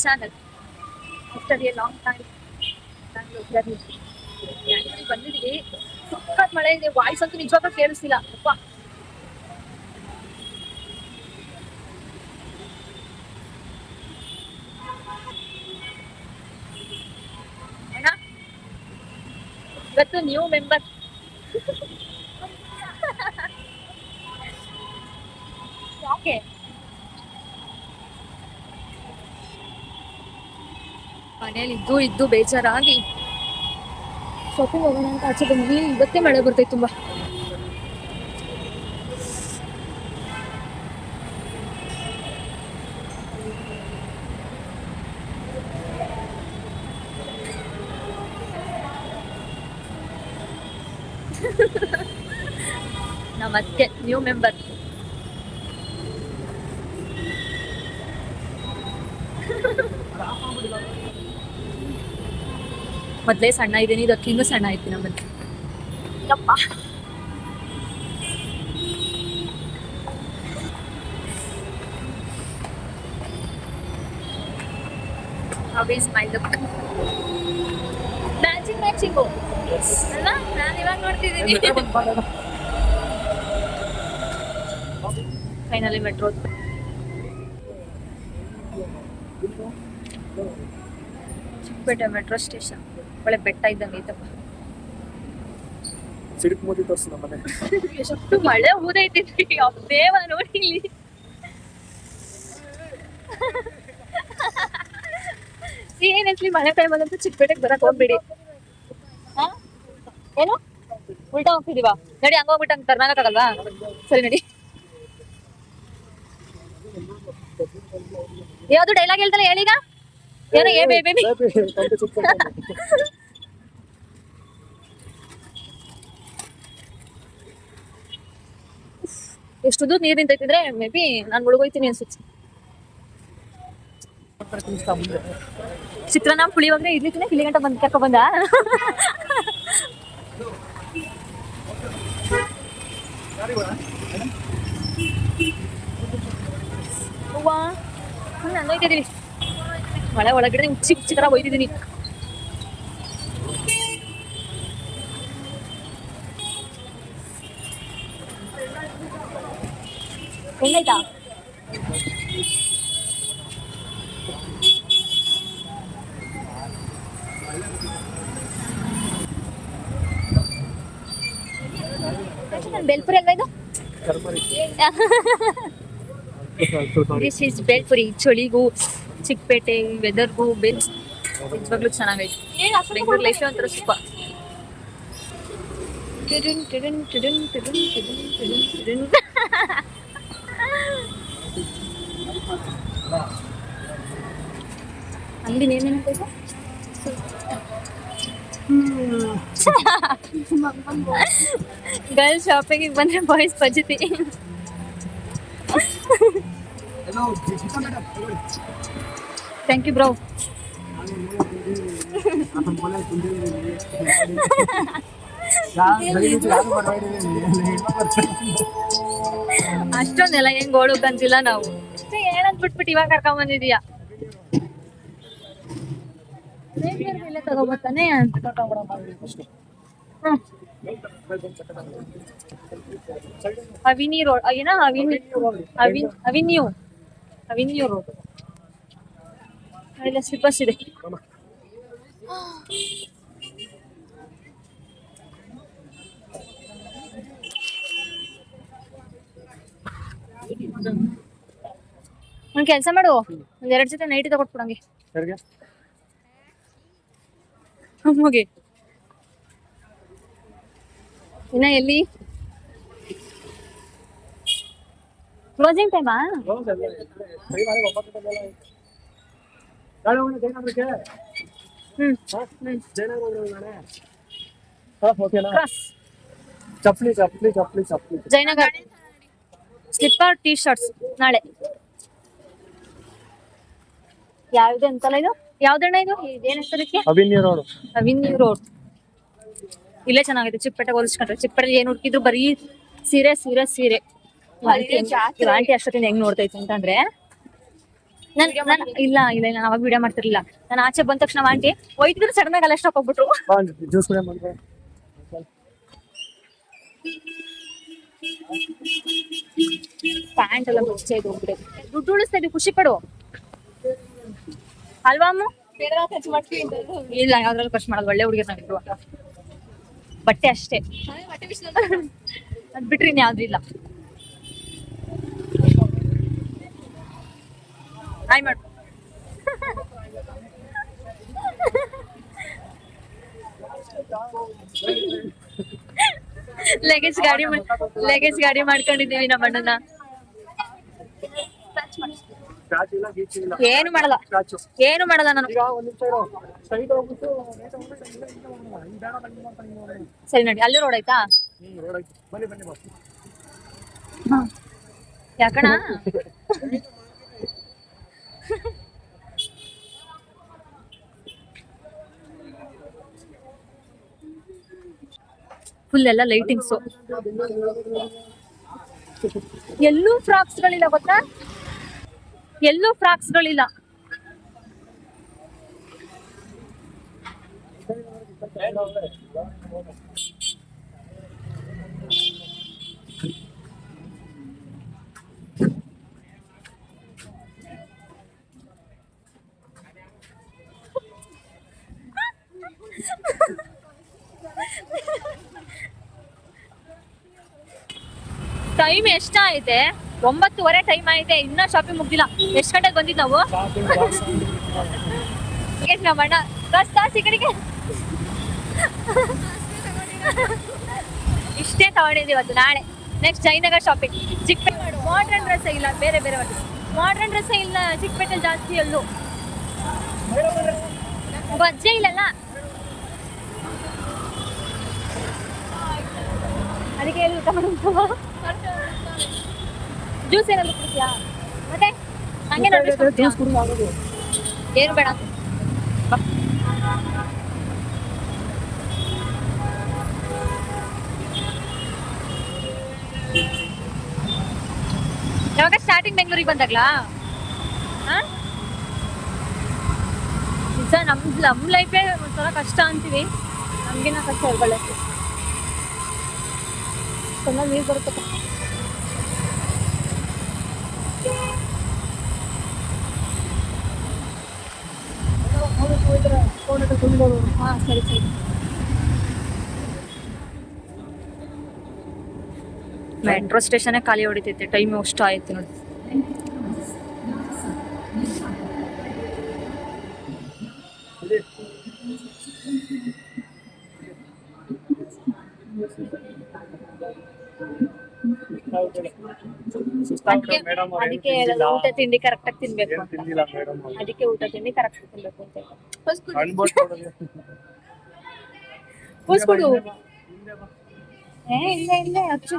Channel after a long time Bangalore journey. ಬ್ಯಾಂಗ್ಳೂರಿಗೆ ಬಂದಿದ್ದೀವಿ. ಸಖತ್ ಮಳೆ ಇದೆ. ವಾಯ್ಸ್ ಅಂತೂ ನಿಜವಾಗ್ಲೂ ಕೇಳಿಸ್ತಿಲ್ಲ. ಅಪ್ಪ ಅಣ್ಣ ಇವತ್ತು ನ್ಯೂ ಮೆಂಬರ್. ಯಾಕೆ ಮನೇಲಿ ಇದ್ದು ಬೇಜಾರಾಗಿ ಶಾಪಿಂಗ್ ಹೋಗೋಣ ಅಂತ ಆಚೆ ಬಂದ್ವಿ. ಇವತ್ತೇ ಮಳೆ ಬರ್ತೈತೆ ತುಂಬಾ. ನಮ್ಮತ್ತೆ ನ್ಯೂ ಮೆಂಬರ್. ಮೊದ್ಲೇ ಸಣ್ಣ ಇದ್ದೀನಿ, ಇದಕ್ಕೆ ಇನ್ನೂ ಸಣ್ಣ ಐತಿ ನಮ್ಮತ್ತೆ. ಯಪ್ಪ how is my look? Matching ಅಲ್ಲ, ನಾನು ಇವಾಗ ನೋಡ್ತಿದ್ದೀನಿ. Finally metro. Chickpet metro station ಒಳ್ಳೆ ಬೆಟ್ಟ ಇದ್ದಂಗೆ ಐತಪ್ಪ. ಎಷ್ಟು ಮಳೆ ಊದೈತಿ ದೇವ ನೋಡಿ. ಸೀರಿಯಸ್ಲಿ ಮಳೆ ಟೈಮಲ್ಲಂತೂ ಚಿಕ್ಕಪೇಟೆಗೆ ಬರಕ್ ಹೋಗ್ಬೇಡಿ. ಏನು ಉಲ್ಟಾ ಹೋಗ್ತಿದೀವಾ? ನಡಿ, ಹಂಗ ಹೋಗ್ಬಿಟ್ಟು ಹಂಗ ಟರ್ನ್ ಆಗಕ್ಕಾಗಲ್ವಾ? ಸರಿ ನಡಿ. ಯಾವ್ದು ಡೈಲಾಗ್ ಹೇಳ್ತಲ್ಲ ಹೇಳೀಗ. ಏನೋ ಏ ಬೇಬಿ ಎಷ್ಟು ದೂರ ನೀರ್ ನಿಂತೈತಿದ್ರೆ ಮೇ ಬಿ ನಾನು ಮುಳುಗೋಯ್ತೀನಿ ಅನ್ಸುತ್ತೆ. ಚಿತ್ರಾನ್ನ ಪುಳಿಯೋಗರೆ ಇರ್ಲಿಕ್ಕೆ ಇಲ್ಲಿ ಗಂಟ ಬಂದ್ ಕರ್ಕೊ ಬಂದ. ಹೂವಾ ನಾನು ಹೋಯ್ತಿದೀವಿ. ಮಳೆ ಒಳಗಡೆ ಹುಚ್ಚಿ ತರ ಹೋಯ್ತಿದ್ದೀನಿ. ಹೆಂಗಾಯ್ತಾ? ಬೇಲ್ಪುರಿ ಅಲ್ವಾ ಇದು? This is bhelpuri. ಚಳಿಗೂ ಚಿಕ್ಕಪೇಟೆ ವೆದರ್ಗೂ ನಿಜವಾಗ್ಲೂ ಚೆನ್ನಾಗೈತೆ. ಬೆಂಗಳೂರು ಲೈಫ್ ಒಂಥರ ಸುಖ. ಅಂಗಡಿ ಏನೇನಂತ ಗರ್ಲ್ಸ್ ಶಾಪಿಂಗ್ ಬಂದ್ರೆ ಬಾಯ್ಸ್ ಪಜಿತಿ. Thank you bro. ಅಷ್ಟೊಂದೆಲ್ಲ ಹೆಂಗ್ ಓಡೋಕಂತಿಲ್ಲ ನಾವು. ಏನಂತ ಬಿಟ್ಬಿಟ್ಟು ಇವಾಗ ಕರ್ಕೊಂಡ್ ಬಂದಿದೀಯಾ? ಇಲ್ಲೇ ತಗೋಬರ್ತಾನೆ. ಅವಿನಿ ರೋಡ್ ಏನೋ ಅವಿನ್ಯೂ ರೋಡ್. ಇಲ್ಲ ಸ್ಲಿಪ್ಪರ್ಸ್ ಇದೆ. ಒಂದ್ ಕೆಲ್ಸ ಮಾಡು, ಒಂದ್ 2 ಜೊತೆ ನೈಟಿ ತಗೊಟ್ಬಿಡಂಗೆ ಅಮ್ಮಗೆ. ಇನ್ನ ಎಲ್ಲಿ ಕ್ಲೋಸಿಂಗ್ ಟೈಮಾ? ಜಯನಗರ ಸ್ಲಿಪ್ಪರ್ ಟೀ ಶರ್ಟ್ಸ್ ನಾಳೆ. ಯಾವ್ದು ಅಂತಲ್ಲ ಇದು? ಯಾವ್ದಣ್ಣ ಇದು? ಇದೇನಕ್ಕೆ? Avenue Road. ಇಲ್ಲೇ ಚೆನ್ನಾಗಿದೆ ಚಿಕ್ಕಪೇಟೆ ಹೋಲಿಸ್ಕೊಂಡ್ರೆ. ಚಿಕ್ಕಪೇಟೆ ಏನ್ ಹುಡುಕಿದ್ರು ಬರೀ ಸೀರೆ. ಆಂಟಿ ಅಷ್ಟೊತ್ತಿಂದ ಹೆಂಗ್ ನೋಡ್ತೈತೆ ಅಂತಂದ್ರೆ ಇಲ್ಲ ಇಲ್ಲ ನಾನು ಅವಾಗ ವಿಡಿಯೋ ಮಾಡ್ತಿರ್ಲಿಲ್ಲ. ನಾನು ಆಚೆ ಬಂದ ತಕ್ಷಣ ಆಂಟಿ ಒಯ್ತಿದ್ರು, ಸಡನ್ ಆಗಿ ಅಲ್ಲ ಸ್ಟಾಪ್ ಹೋಗ್ಬಿಟ್ರು. ಪ್ಯಾಂಟ್ ಎಲ್ಲ ಮುಚ್ಚೆ ಹೋಗ್ಬಿಟ್ಟು ದುಡ್ಡು ಉಳಿಸ್ತಾ ಇದೀವಿ, ಖುಷಿ ಪಡು ಅಲ್ವಾ ಅಮ್ಮ? ಇಲ್ಲ ಯಾವ್ದ್ರಲ್ಲಿ ಖರ್ಚು ಮಾಡೋದು, ಒಳ್ಳೆ ಹುಡುಗಿರ್ ನಾವಿದ್ರು. ಬಟ್ಟೆ ಅಷ್ಟೇ, ಅದ್ ಬಿಟ್ರಿ ಇನ್ ಯಾವ್ದು ಇಲ್ಲ. ಹಾಯ್ ಮಾಡು. ಲಗೇಜ್ ಗಾಡಿ ಮಾಡ್ಕೊಂಡಿದೀವಿ ನಮ್ಮ ಅಣ್ಣನ. ಏನು ಮಾಡಲ್ಲ ನಾನು. ಸರಿ ನೋಡಿ, ಅಲ್ಲೂ ರೋಡ್ ಆಯ್ತಾ? ಯಾಕಣ ಫುಲ್ ಎಲ್ಲ ಲೈಟಿಂಗ್ಸು. ಎಲ್ಲೂ ಫ್ರಾಕ್ಸ್ ಗಳಿಲ್ಲ ಗೊತ್ತಾ, ಎಲ್ಲೂ ಫ್ರಾಕ್ಸ್ ಗಳಿಲ್ಲ. ಟೈಮ್ ಎಷ್ಟಾಯ್ತೆ? 9:30 ಟೈಮ್ ಐತೆ, ಇನ್ನ ಶಾಪಿಂಗ್ ಮುಗ್ದಿಲ್ಲ. ಎಷ್ಟ್ ಗಂಟೆಗೆ ಬಂದಿದ್ ನಾವು? ನಮ್ಮ ಅಣ್ಣ ಈ ಕಡೆಗೆ ಇಷ್ಟೇ ತಗೊಂಡಿದ್ದೀವಿ ಇವತ್ತು. ನಾಳೆ next Jayanagar shopping. Chikkapete modern dress ಇಲ್ಲ, ಬೇರೆ ಮಾಡ್ರನ್ ಡ್ರೆಸ್ ಇಲ್ಲ ಚಿಕ್ಕಪೇಟೆ ಜಾಸ್ತಿ. ಎಲ್ಲೂ ಬಜ್ಜೆ ಇಲ್ಲಲ್ಲ, ಅದಕ್ಕೆ ಎಲ್ಲಿ ತಗೊಂಡು ಜ್ಯೂಸ್ ಏನಾದ್ರು ಕುಡಿದ್ಯಾ? ಮತ್ತೆ ಹಂಗೆ ಏನು ಬೇಡ. ಯಾವಾಗ ಸ್ಟಾರ್ಟಿಂಗ್ ಬೆಂಗಳೂರಿಗೆ ಬಂದಾಗ್ಲಾ? ನಿಜ, ನಮ್ ಲೈಫೇ ಒಂಥರ ಕಷ್ಟ ಅಂತೀವಿ, ನಮ್ಗಿನ್ನ ಕಷ್ಟ ಇರ್ಬಲ್ಲ. ಚೆನ್ನಾಗಿ ನೀರು ಬರುತ್ತೆ. ಹಾ ಸರಿ. ಮೆಟ್ರೋ ಸ್ಟೇಷನ್ ಖಾಲಿ ಹೊಡಿತೈತೆ, ಟೈಮ್ ಅಷ್ಟು ಆಯ್ತು ನೋಡಿ. ಅದಕ್ಕೆ ಹೇಳೋದು ಊಟ ತಿಂಡಿ ಕರೆಕ್ಟ್ ಆಗಿ ತಿನ್ಬೇಕು ಅಂತ. ಅದಕ್ಕೆ ಊಟ ತಿಂಡಿ ಕರೆಕ್ಟ್ ಆಗಿ ತಿನ್ಬೇಕು ಅಂತ. ಕೂಸ್ಬಿಡು. ಇಲ್ಲ ಅಚ್ಚು